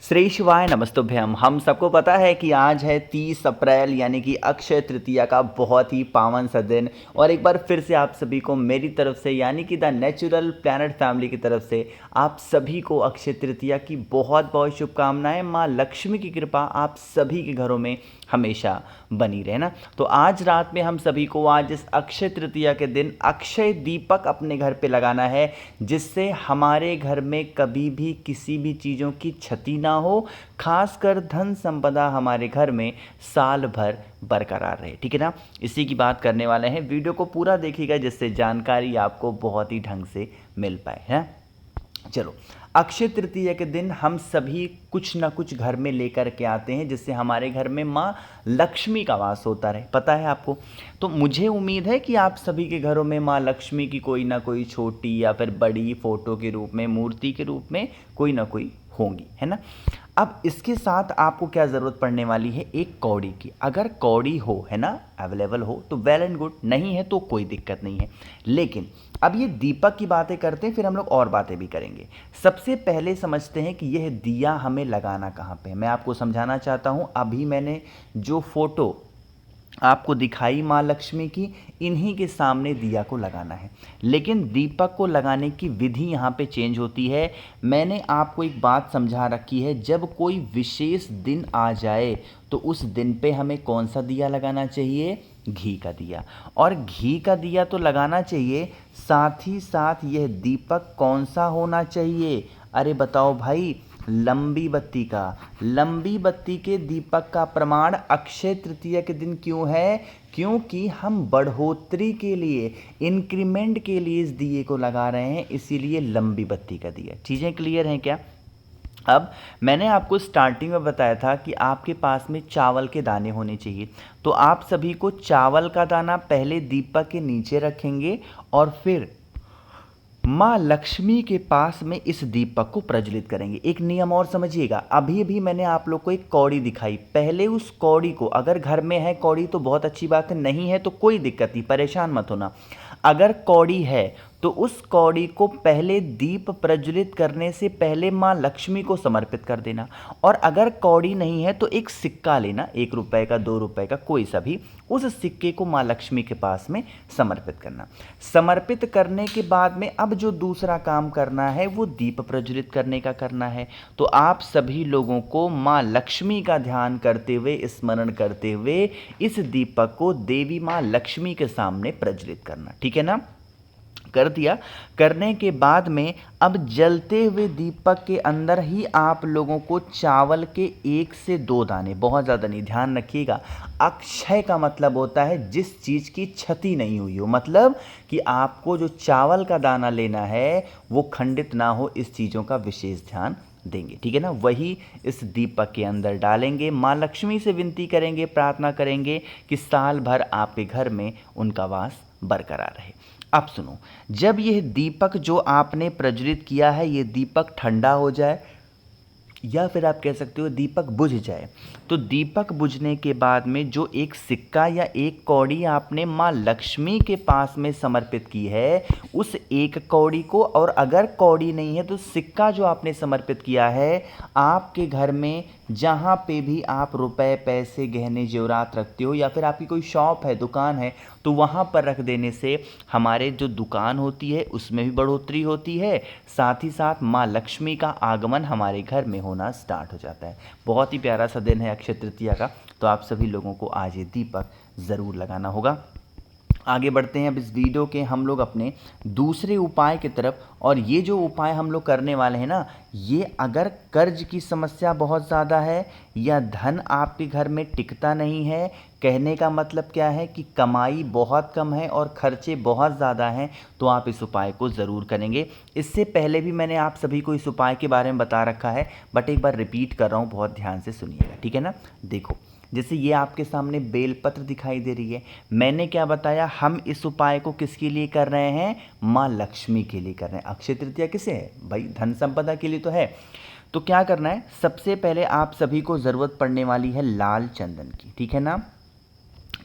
श्री शिवाय नमस्तुभ्यम। हम सबको पता है कि आज है 30 अप्रैल यानी कि अक्षय तृतीया का बहुत ही पावन सा दिन। और एक बार फिर से आप सभी को मेरी तरफ से यानी कि द नेचुरल प्लैनेट फैमिली की तरफ से आप सभी को अक्षय तृतीया की बहुत बहुत शुभकामनाएं। माँ लक्ष्मी की कृपा आप सभी के घरों में हमेशा बनी रहे ना। तो आज रात में हम सभी को आज इस अक्षय तृतीया के दिन अक्षय दीपक अपने घर पे लगाना है, जिससे हमारे घर में कभी भी किसी भी चीज़ों की क्षति ना हो, खासकर धन संपदा हमारे घर में साल भर बरकरार रहे। ठीक है ना। इसी की बात करने वाले हैं। वीडियो को पूरा देखिएगा जिससे जानकारी आपको बहुत ही ढंग से मिल पाए है। चलो, अक्षय तृतीया के दिन हम सभी कुछ ना कुछ घर में लेकर के आते हैं जिससे हमारे घर में माँ लक्ष्मी का वास होता रहे। पता है आपको। तो मुझे उम्मीद है कि आप सभी के घरों में माँ लक्ष्मी की कोई ना कोई छोटी या फिर बड़ी फोटो के रूप में, मूर्ति के रूप में कोई ना कोई होंगी, है ना। अब इसके साथ आपको क्या ज़रूरत पड़ने वाली है, एक कौड़ी की। अगर कौड़ी हो, है ना, अवेलेबल हो तो वेल एंड गुड, नहीं है तो कोई दिक्कत नहीं है। लेकिन अब ये दीपक की बातें करते हैं, फिर हम लोग और बातें भी करेंगे। सबसे पहले समझते हैं कि यह दिया हमें लगाना कहाँ पे है। मैं आपको समझाना चाहता हूँ। अभी मैंने जो फोटो आपको दिखाई माँ लक्ष्मी की, इन्हीं के सामने दिया को लगाना है। लेकिन दीपक को लगाने की विधि यहाँ पे चेंज होती है। मैंने आपको एक बात समझा रखी है, जब कोई विशेष दिन आ जाए तो उस दिन पे हमें कौन सा दिया लगाना चाहिए, घी का दिया। और घी का दिया तो लगाना चाहिए, साथ ही साथ यह दीपक कौन सा होना चाहिए, अरे बताओ भाई, लंबी बत्ती का। लंबी बत्ती के दीपक का प्रमाण अक्षय तृतीया के दिन क्यों है, क्योंकि हम बढ़ोतरी के लिए, इंक्रीमेंट के लिए इस दिए को लगा रहे हैं, इसीलिए लंबी बत्ती का दिया। चीज़ें क्लियर हैं क्या। अब मैंने आपको स्टार्टिंग में बताया था कि आपके पास में चावल के दाने होने चाहिए। तो आप सभी को चावल का दाना पहले दीपक के नीचे रखेंगे और फिर माँ लक्ष्मी के पास में इस दीपक को प्रज्वलित करेंगे। एक नियम और समझिएगा। अभी भी मैंने आप लोग को एक कौड़ी दिखाई, पहले उस कौड़ी को, अगर घर में है कौड़ी तो बहुत अच्छी बात है, नहीं है तो कोई दिक्कत नहीं, परेशान मत होना। अगर कौड़ी है तो उस कौड़ी को पहले दीप प्रज्वलित करने से पहले माँ लक्ष्मी को समर्पित कर देना। और अगर कौड़ी नहीं है तो एक सिक्का लेना, 1 रुपए का, 2 रुपए का, कोई सा भी, उस सिक्के को माँ लक्ष्मी के पास में समर्पित करना। समर्पित करने के बाद में अब जो दूसरा काम करना है वो दीप प्रज्वलित करने का करना है। तो आप सभी लोगों को माँ लक्ष्मी का ध्यान करते हुए, स्मरण करते हुए इस दीपक को देवी माँ लक्ष्मी के सामने प्रज्वलित करना। ठीक है ना। कर दिया। करने के बाद में अब जलते हुए दीपक के अंदर ही आप लोगों को चावल के 1 से 2 दाने, बहुत ज़्यादा नहीं, ध्यान रखिएगा। अक्षय का मतलब होता है जिस चीज़ की क्षति नहीं हुई हो, मतलब कि आपको जो चावल का दाना लेना है वो खंडित ना हो, इस चीज़ों का विशेष ध्यान देंगे। ठीक है ना। वही इस दीपक के अंदर डालेंगे। माँ लक्ष्मी से विनती करेंगे, प्रार्थना करेंगे कि साल भर आपके घर में उनका वास बरकरार रहे। अब सुनो, जब यह दीपक जो आपने प्रज्वलित किया है, ये दीपक ठंडा हो जाए या फिर आप कह सकते हो दीपक बुझ जाए, तो दीपक बुझने के बाद में जो एक सिक्का या एक कौड़ी आपने माँ लक्ष्मी के पास में समर्पित की है, उस एक कौड़ी को, और अगर कौड़ी नहीं है तो सिक्का जो आपने समर्पित किया है, आपके घर में जहाँ पे भी आप रुपए, पैसे, गहने, जेवरात रखते हो या फिर आपकी कोई शॉप है, दुकान है, तो वहाँ पर रख देने से हमारे जो दुकान होती है उसमें भी बढ़ोतरी होती है, साथ ही साथ माँ लक्ष्मी का आगमन हमारे घर में होना स्टार्ट हो जाता है। बहुत ही प्यारा सा दिन है अक्षय तृतीया का। तो आप सभी लोगों को आज ये दीपक ज़रूर लगाना होगा। आगे बढ़ते हैं अब इस वीडियो के हम लोग अपने दूसरे उपाय की तरफ। और ये जो उपाय हम लोग करने वाले हैं ना, ये अगर कर्ज की समस्या बहुत ज़्यादा है या धन आपके घर में टिकता नहीं है, कहने का मतलब क्या है कि कमाई बहुत कम है और खर्चे बहुत ज़्यादा हैं, तो आप इस उपाय को ज़रूर करेंगे। इससे पहले भी मैंने आप सभी को इस उपाय के बारे में बता रखा है, बट एक बार रिपीट कर रहा हूँ, बहुत ध्यान से सुनिएगा। ठीक है ना। देखो, जैसे ये आपके सामने बेलपत्र दिखाई दे रही है, मैंने क्या बताया, हम इस उपाय को किसके लिए कर रहे हैं, माँ लक्ष्मी के लिए कर रहे हैं। अक्षय तृतीया किसे है भाई, धन संपदा के लिए तो है। तो क्या करना है, सबसे पहले आप सभी को ज़रूरत पड़ने वाली है लाल चंदन की। ठीक है ना।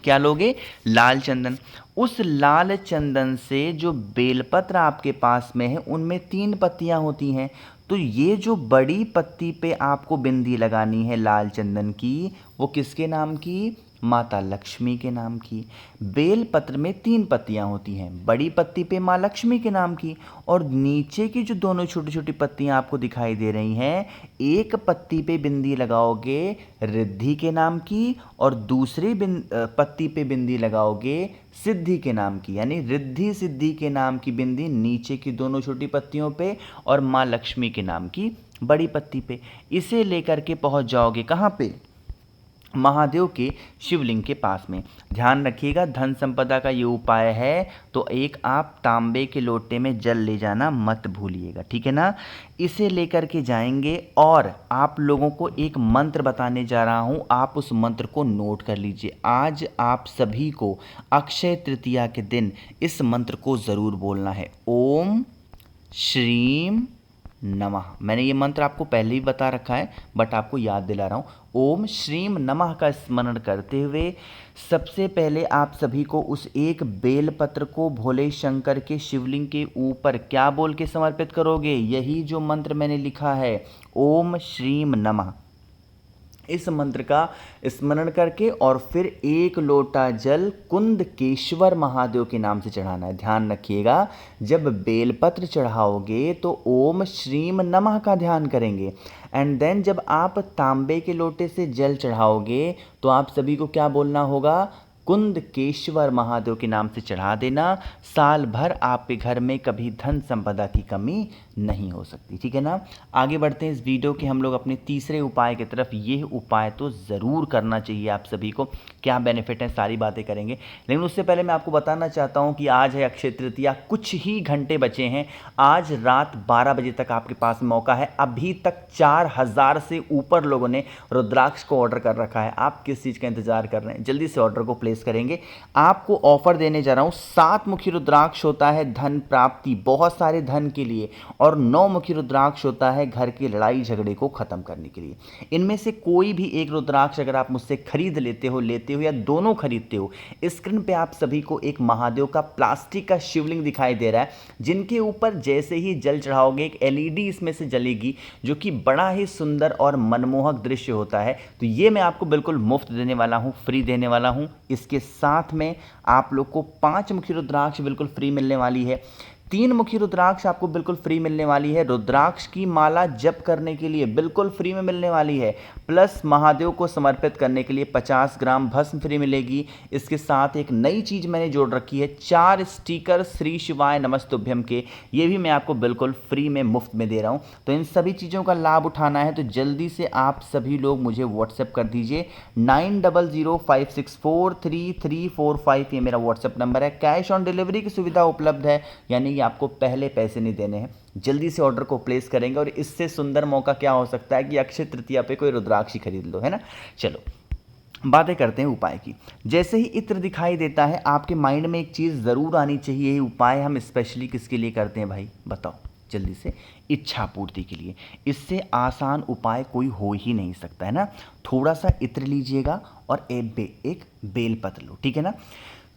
क्या लोगे, लाल चंदन। उस लाल चंदन से जो बेलपत्र आपके पास में है उनमें 3 पत्तियां होती हैं, तो ये जो बड़ी पत्ती पे आपको बिंदी लगानी है लाल चंदन की, वो किसके नाम की? माता लक्ष्मी के नाम की। बेल पत्र में 3 पत्तियां होती हैं, बड़ी पत्ती पे माँ लक्ष्मी के नाम की, और नीचे की जो दोनों छोटी छोटी पत्तियां आपको दिखाई दे रही हैं, एक पत्ती पे बिंदी लगाओगे रिद्धि के नाम की, और दूसरी पत्ती पे बिंदी लगाओगे सिद्धि के नाम की, यानी रिद्धि सिद्धि के नाम की बिंदी नीचे की दोनों छोटी पत्तियों पे और माँ लक्ष्मी के नाम की बड़ी पत्ती पे। इसे लेकर के पहुंच जाओगे कहाँ पे? महादेव के शिवलिंग के पास में। ध्यान रखिएगा, धन संपदा का ये उपाय है, तो एक आप तांबे के लोटे में जल ले जाना मत भूलिएगा, ठीक है ना। इसे लेकर के जाएंगे और आप लोगों को एक मंत्र बताने जा रहा हूँ, आप उस मंत्र को नोट कर लीजिए। आज आप सभी को अक्षय तृतीया के दिन इस मंत्र को ज़रूर बोलना है। ओम श्रीम नमः। मैंने ये मंत्र आपको पहले ही बता रखा है, बट आपको याद दिला रहा हूँ। ओम श्रीम नमः का स्मरण करते हुए सबसे पहले आप सभी को उस एक बेलपत्र को भोले शंकर के शिवलिंग के ऊपर क्या बोल के समर्पित करोगे? यही जो मंत्र मैंने लिखा है, ओम श्रीम नमः। इस मंत्र का स्मरण करके और फिर 1 लोटा जल कुंदकेश्वर महादेव के नाम से चढ़ाना है। ध्यान रखिएगा, जब बेलपत्र चढ़ाओगे तो ओम श्रीम नमः का ध्यान करेंगे, एंड देन जब आप तांबे के लोटे से जल चढ़ाओगे तो आप सभी को क्या बोलना होगा? कुंदकेश्वर महादेव के नाम से चढ़ा देना। साल भर आपके घर में कभी धन संपदा की कमी नहीं हो सकती, ठीक है ना। आगे बढ़ते हैं इस वीडियो के हम लोग अपने तीसरे उपाय की तरफ। ये उपाय तो ज़रूर करना चाहिए आप सभी को, क्या बेनिफिट है सारी बातें करेंगे, लेकिन उससे पहले मैं आपको बताना चाहता हूँ कि आज है अक्षय तृतीया, कुछ ही घंटे बचे हैं। आज रात 12 बजे तक आपके पास मौका है। अभी तक 4000 से ऊपर लोगों ने रुद्राक्ष को ऑर्डर कर रखा है। आप किस चीज़ का इंतजार कर रहे हैं? जल्दी से ऑर्डर को प्लेस करेंगे। आपको ऑफर देने जा रहा हूं, 7 मुखी रुद्राक्ष होता है धन प्राप्ति, बहुत सारे धन के लिए, और 9 मुखी रुद्राक्ष होता है घर की लड़ाई झगड़े को खत्म करने के लिए। इनमें से कोई भी एक रुद्राक्ष अगर आप मुझसे खरीद लेते हो या दोनों खरीदते हो, स्क्रीन पे आप सभी को एक महादेव का प्लास्टिक का शिवलिंग दिखाई दे रहा है, जिनके ऊपर जैसे ही जल चढ़ाओगे एक एलईडी इसमें से जलेगी, जो कि बड़ा ही सुंदर और मनमोहक दृश्य होता है। तो ये मैं आपको बिल्कुल मुफ्त देने वाला हूँ, फ्री देने वाला हूँ। इसके साथ में आप लोग को 5 मुखी रुद्राक्ष बिल्कुल फ्री मिलने वाली है, 3 मुखी रुद्राक्ष आपको बिल्कुल फ्री मिलने वाली है, रुद्राक्ष की माला जप करने के लिए बिल्कुल फ्री में मिलने वाली है, प्लस महादेव को समर्पित करने के लिए 50 ग्राम भस्म फ्री मिलेगी। इसके साथ एक नई चीज़ मैंने जोड़ रखी है, 4 स्टिकर श्री शिवाय नमस्तुभ्यम के, ये भी मैं आपको बिल्कुल फ्री में मुफ्त में दे रहा हूँ। तो इन सभी चीज़ों का लाभ उठाना है तो जल्दी से आप सभी लोग मुझे व्हाट्सएप कर दीजिए। 9005643345 ये मेरा व्हाट्सएप नंबर है। कैश ऑन डिलीवरी की सुविधा उपलब्ध है, यानी आपको पहले पैसे नहीं देने हैं। जल्दी से ऑर्डर को प्लेस करेंगे, और इससे सुंदर मौका क्या हो सकता है कि अक्षय तृतीया पे कोई रुद्राक्ष खरीद लो, है ना। चलो बातें करते हैं उपाय की। जैसे ही इत्र दिखाई देता है आपके माइंड में एक चीज़ ज़रूर आनी चाहिए, ये उपाय हम स्पेशली किसके लिए करते हैं भाई, बताओ जल्दी से? इच्छा पूर्ति के लिए। इससे आसान उपाय कोई हो ही नहीं सकता, है ना। थोड़ा सा इत्र लीजिएगा और एक बेलपत्र लो, ठीक है ना।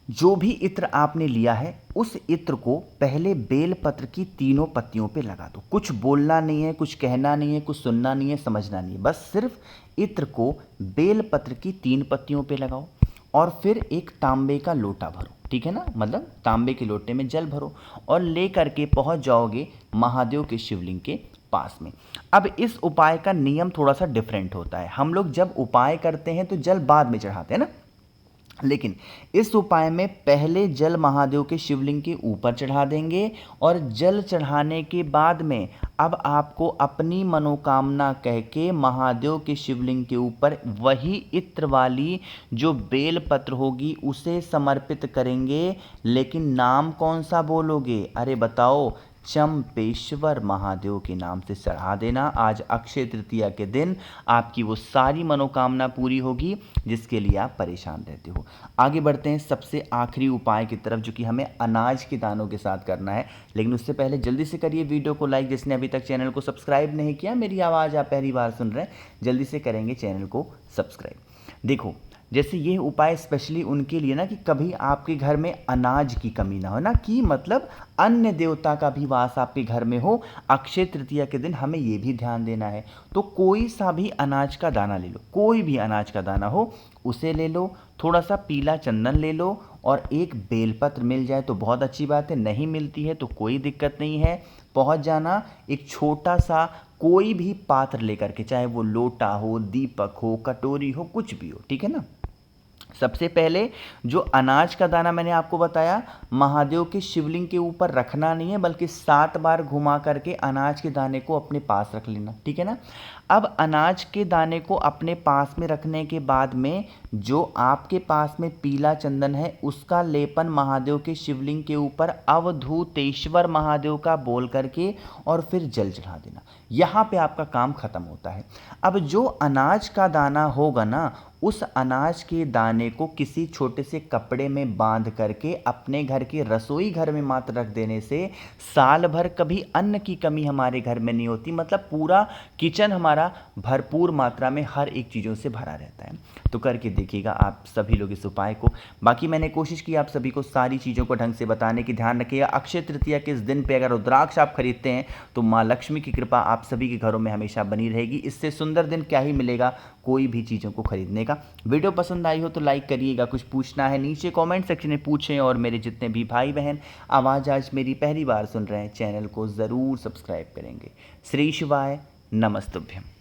जो भी इत्र आपने लिया है उस इत्र को पहले बेलपत्र की 3 पत्तियों पे लगा दो। कुछ बोलना नहीं है, कुछ कहना नहीं है, कुछ सुनना नहीं है, समझना नहीं है, बस सिर्फ इत्र को बेलपत्र की 3 पत्तियों पे लगाओ, और फिर एक तांबे का लोटा भरो, ठीक है ना, मतलब तांबे के लोटे में जल भरो और ले करके पहुंच जाओगे महादेव के शिवलिंग के पास में। अब इस उपाय का नियम थोड़ा सा डिफरेंट होता है। हम लोग जब उपाय करते हैं तो जल बाद में चढ़ाते हैं ना, लेकिन इस उपाय में पहले जल महादेव के शिवलिंग के ऊपर चढ़ा देंगे, और जल चढ़ाने के बाद में अब आपको अपनी मनोकामना कह के महादेव के शिवलिंग के ऊपर वही इत्र वाली जो बेलपत्र होगी उसे समर्पित करेंगे। लेकिन नाम कौन सा बोलोगे? अरे बताओ, चंपेश्वर महादेव के नाम से चढ़ा देना। आज अक्षय तृतीया के दिन आपकी वो सारी मनोकामना पूरी होगी जिसके लिए आप परेशान रहते हो। आगे बढ़ते हैं सबसे आखिरी उपाय की तरफ, जो कि हमें अनाज के दानों के साथ करना है। लेकिन उससे पहले जल्दी से करिए वीडियो को लाइक, जिसने अभी तक चैनल को सब्सक्राइब नहीं किया, मेरी आवाज़ आप पहली बार सुन रहे हैं, जल्दी से करेंगे चैनल को सब्सक्राइब। देखो, जैसे ये उपाय स्पेशली उनके लिए ना कि कभी आपके घर में अनाज की कमी ना हो ना, कि मतलब अन्य देवता का भी वास आपके घर में हो। अक्षय तृतीया के दिन हमें ये भी ध्यान देना है। तो कोई सा भी अनाज का दाना ले लो, कोई भी अनाज का दाना हो उसे ले लो, थोड़ा सा पीला चंदन ले लो, और एक बेलपत्र मिल जाए तो बहुत अच्छी बात है, नहीं मिलती है तो कोई दिक्कत नहीं है। पहुंच जाना, एक छोटा सा कोई भी पात्र लेकर के, चाहे वो लोटा हो, दीपक हो, कटोरी हो, कुछ भी हो, ठीक है ना। सबसे पहले जो अनाज का दाना मैंने आपको बताया, महादेव के शिवलिंग के ऊपर रखना नहीं है, बल्कि 7 बार घुमा करके अनाज के दाने को अपने पास रख लेना, ठीक है ना। अब अनाज के दाने को अपने पास में रखने के बाद में जो आपके पास में पीला चंदन है उसका लेपन महादेव के शिवलिंग के ऊपर अवधूतेश्वर महादेव का बोल करके और फिर जल चढ़ा देना। यहाँ पे आपका काम खत्म होता है। अब जो अनाज का दाना होगा ना, उस अनाज के दाने को किसी छोटे से कपड़े में बांध करके अपने घर के रसोई घर में मात्र रख देने से साल भर कभी अन्न की कमी हमारे घर में नहीं होती। मतलब पूरा किचन हमारा भरपूर मात्रा में हर एक चीज़ों से भरा रहता है। तो करके देखिएगा आप सभी लोग इस उपाय को। बाकी मैंने कोशिश की आप सभी को सारी चीज़ों को ढंग से बताने की। ध्यान रखिएगा, अक्षय तृतीया के इस दिन पे अगर रुद्राक्ष आप खरीदते हैं तो माँ लक्ष्मी की कृपा आप सभी के घरों में हमेशा बनी रहेगी। इससे सुंदर दिन क्या ही मिलेगा कोई भी चीज़ों को खरीदने का। वीडियो पसंद आई हो तो लाइक करिएगा, कुछ पूछना है नीचे कमेंट सेक्शन में पूछें, और मेरे जितने भी भाई बहन आवाज़ आज मेरी पहली बार सुन रहे हैं चैनल को ज़रूर सब्सक्राइब करेंगे। श्री शिवाय नमस्तुभ्यम।